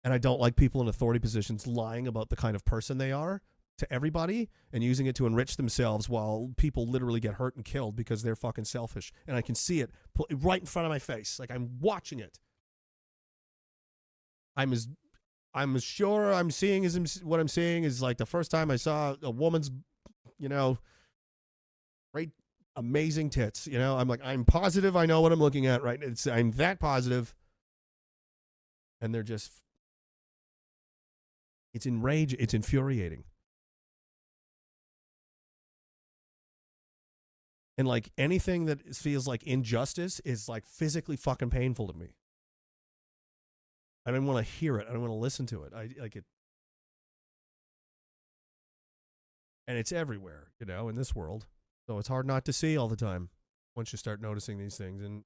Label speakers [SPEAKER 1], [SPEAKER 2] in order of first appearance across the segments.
[SPEAKER 1] And I don't like people in authority positions lying about the kind of person they are to everybody and using it to enrich themselves while people literally get hurt and killed because they're fucking selfish. And I can see it right in front of my face. Like, I'm watching it. I'm as sure I'm seeing as what I'm seeing is like the first time I saw a woman's, great, amazing tits. I'm like, I'm positive I know what I'm looking at, right? I'm that positive. And they're just, it's enraging. It's infuriating. And like anything that feels like injustice is like physically fucking painful to me. I don't want to hear it. I don't want to listen to it. I like it. And it's everywhere, in this world. So it's hard not to see all the time once you start noticing these things. And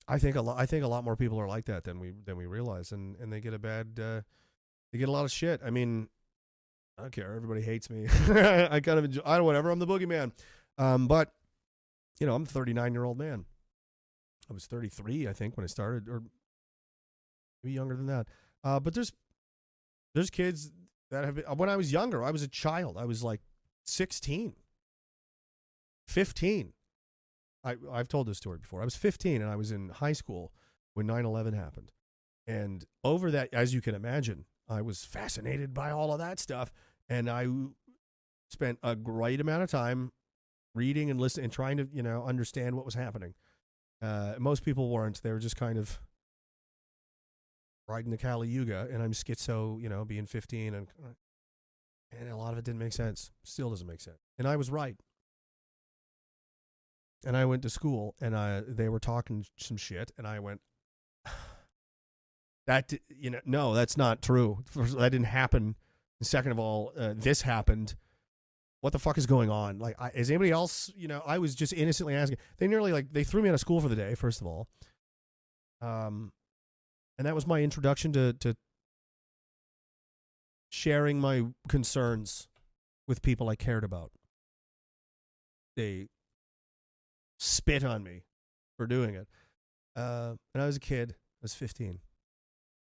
[SPEAKER 1] I think a lot more people are like that than we realize, and they get they get a lot of shit. I mean, I don't care. Everybody hates me. I kind of enjoy. I don't whatever. I'm the boogeyman. But I'm a 39-year-old man. I was 33, I think, when I started, or maybe younger than that. But there's kids that have been, when I was younger, I was a child. I was like 16, 15. I've told this story before. I was 15 and I was in high school when 9/11 happened. And over that, as you can imagine, I was fascinated by all of that stuff. And I spent a great amount of time reading and listening and trying to, understand what was happening. Most people weren't. They were just kind of riding the Kali Yuga. And I'm schizo, being 15. And a lot of it didn't make sense. Still doesn't make sense. And I was right. And I went to school, and they were talking some shit, and I went, no, that's not true. First, that didn't happen. And second of all, this happened. What the fuck is going on? Like, is anybody else, I was just innocently asking. They nearly, they threw me out of school for the day, first of all. And that was my introduction to sharing my concerns with people I cared about. They spit on me for doing it. And I was a kid. I was 15.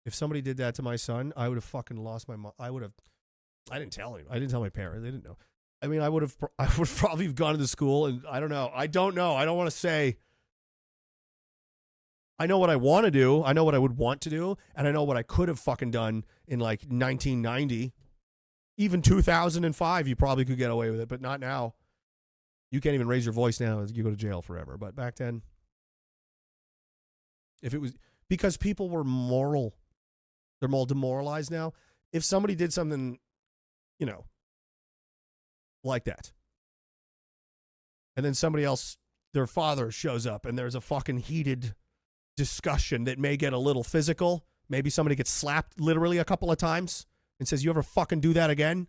[SPEAKER 1] If somebody did that to my son, I would have fucking lost my mind. I didn't tell him. I didn't tell my parents. They didn't know. I mean, I would probably have gone to the school, and I don't know. I don't want to say. I know what I want to do. I know what I would want to do. And I know what I could have fucking done in like 1990. Even 2005, you probably could get away with it, but not now. You can't even raise your voice now. You go to jail forever. But back then, if it was because people were moral, they're more demoralized now. If somebody did something, like that, and then somebody else, their father shows up, and there's a fucking heated discussion that may get a little physical. Maybe somebody gets slapped literally a couple of times and says, "You ever fucking do that again?"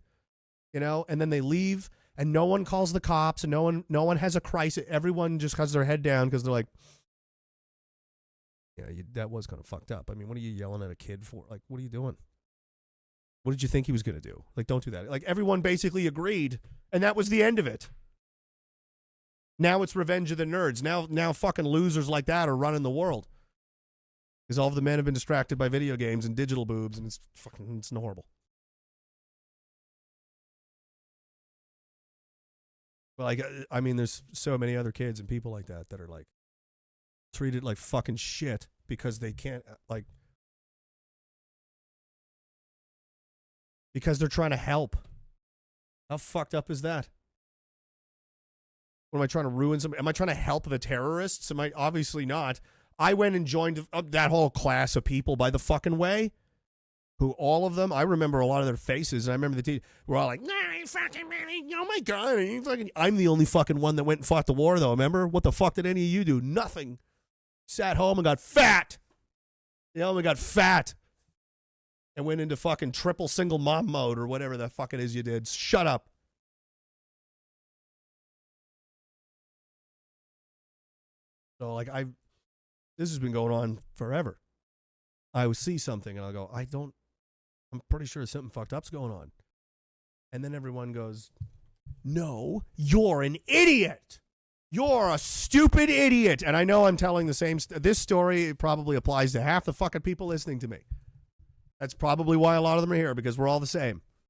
[SPEAKER 1] And then they leave. And no one calls the cops, and no one has a crisis. Everyone just has their head down because they're like, that was kind of fucked up. I mean, what are you yelling at a kid for? Like, what are you doing? What did you think he was going to do? Like, don't do that. Like, everyone basically agreed, and that was the end of it. Now it's revenge of the nerds. Now fucking losers like that are running the world. Because all of the men have been distracted by video games and digital boobs, and it's horrible. Like, I mean, there's so many other kids and people like that are like treated like fucking shit because they can't, like, because they're trying to help. How fucked up is that? What, am I trying to ruin something? Am I trying to help the terrorists? Am I? Obviously not. I went and joined that whole class of people, by the fucking way. Who, all of them, I remember a lot of their faces, and I remember the team were all like, "Nah, you fucking man, oh my god, I'm the only fucking one that went and fought the war, though, remember? What the fuck did any of you do? Nothing. Sat home and got fat. And got fat. And went into fucking triple single mom mode, or whatever the fuck it is you did. Shut up. So, like, this has been going on forever. I would see something, and I'll go, I'm pretty sure something fucked up's going on. And then everyone goes, "No, you're an idiot." You're a stupid idiot. And I know I'm telling the same. This story probably applies to half the fucking people listening to me. That's probably why a lot of them are here, because we're all the same.